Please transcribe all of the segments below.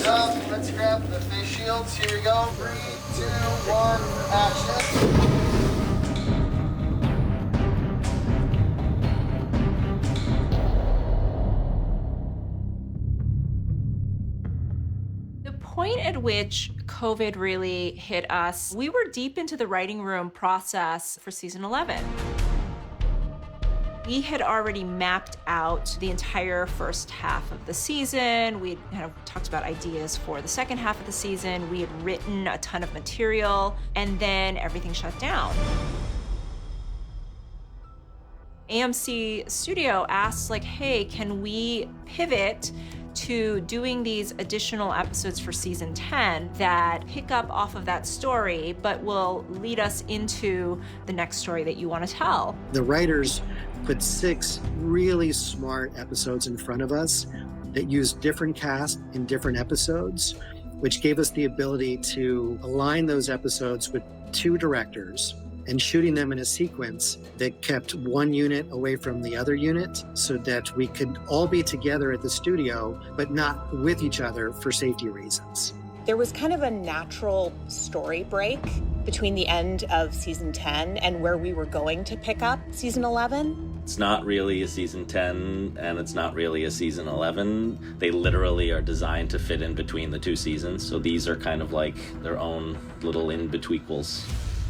it up. Let's grab the face shields. Here we go. 3, 2, 1, action. Point at which COVID really hit us, we were deep into the writing room process for season 11. We had already mapped out the entire first half of the season. We kind of talked about ideas for the second half of the season. We had written a ton of material, and then everything shut down. AMC Studio asked, like, hey, can we pivot to doing these additional episodes for season 10 that pick up off of that story, but will lead us into the next story that you want to tell? The writers put 6 really smart episodes in front of us that used different cast in different episodes, which gave us the ability to align those episodes with 2 directors and shooting them in a sequence that kept one unit away from the other unit so that we could all be together at the studio, but not with each other for safety reasons. There was kind of a natural story break between the end of season 10 and where we were going to pick up season 11. It's not really a season 10 and it's not really a season 11. They literally are designed to fit in between the 2 seasons. So these are kind of like their own little in-betweequels.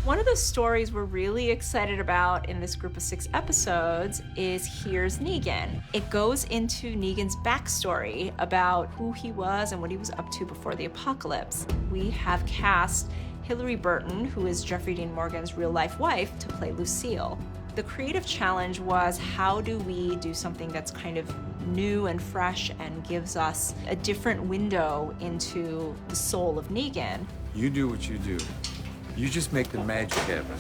One of the stories we're really excited about in this group of 6 episodes is Here's Negan. It goes into Negan's backstory about who he was and what he was up to before the apocalypse. We have cast Hilary Burton, who is Jeffrey Dean Morgan's real-life wife, to play Lucille. The creative challenge was, how do we do something that's kind of new and fresh and gives us a different window into the soul of Negan? You do what you do. You just make the magic happen.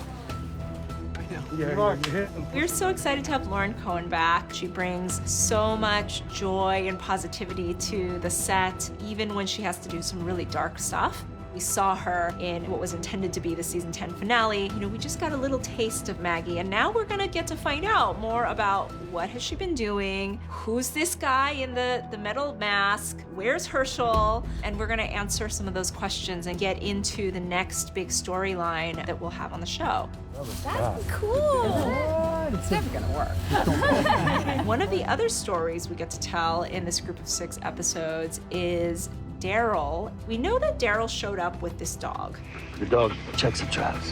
We're so excited to have Lauren Cohen back. She brings so much joy and positivity to the set, even when she has to do some really dark stuff. We saw her in what was intended to be the season 10 finale. You know, we just got a little taste of Maggie, and now we're gonna get to find out more about what has she been doing, who's this guy in the metal mask, where's Herschel, and we're gonna answer some of those questions and get into the next big storyline that we'll have on the show. That's cool. It's never gonna work. One of the other stories we get to tell in this group of 6 episodes is Daryl. We know that Daryl showed up with this dog. The dog checks the traps.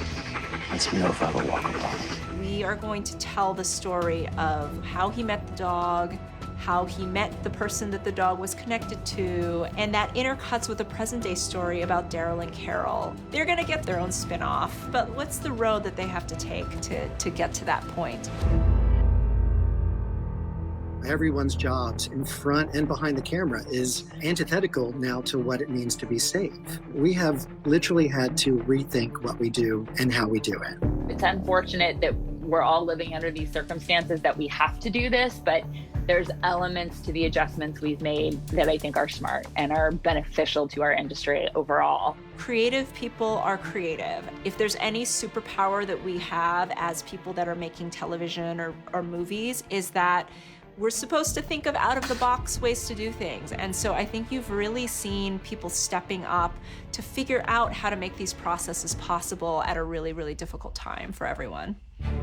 Lets me know if I have a walk upon. We are going to tell the story of how he met the dog, how he met the person that the dog was connected to, and that intercuts with a present-day story about Daryl and Carol. They're gonna get their own spin-off, but what's the road that they have to take to get to that point? Everyone's jobs in front and behind the camera is antithetical now to what it means to be safe. We have literally had to rethink what we do and how we do it. It's unfortunate that we're all living under these circumstances that we have to do this, but there's elements to the adjustments we've made that I think are smart and are beneficial to our industry overall. Creative people are creative. If there's any superpower that we have as people that are making television or movies, is that we're supposed to think of out-of-the-box ways to do things. And so I think you've really seen people stepping up to figure out how to make these processes possible at a really, really difficult time for everyone.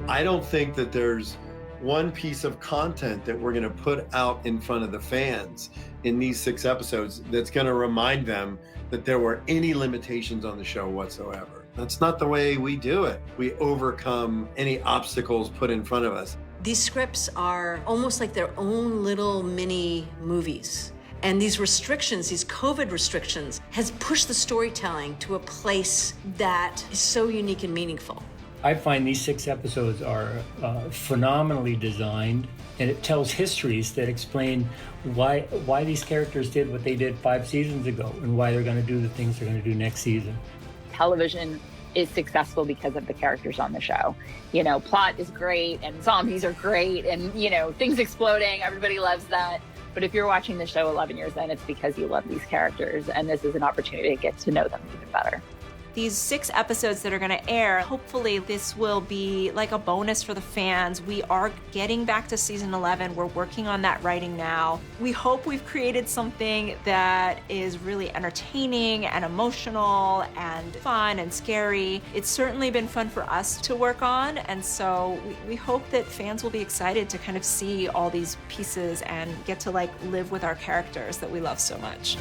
I don't think that there's one piece of content that we're gonna put out in front of the fans in these 6 episodes that's gonna remind them that there were any limitations on the show whatsoever. That's not the way we do it. We overcome any obstacles put in front of us. These scripts are almost like their own little mini movies. And these restrictions, these COVID restrictions, has pushed the storytelling to a place that is so unique and meaningful. I find these 6 episodes are phenomenally designed, and it tells histories that explain why these characters did what they did 5 seasons ago and why they're gonna do the things they're gonna do next season. Television is successful because of the characters on the show. You know, plot is great and zombies are great and, you know, things exploding, everybody loves that. But if you're watching the show 11 years in, it's because you love these characters, and this is an opportunity to get to know them even better. These 6 episodes that are going to air, hopefully this will be like a bonus for the fans. We are getting back to season 11. We're working on that writing now. We hope we've created something that is really entertaining and emotional and fun and scary. It's certainly been fun for us to work on, and so we hope that fans will be excited to kind of see all these pieces and get to like live with our characters that we love so much.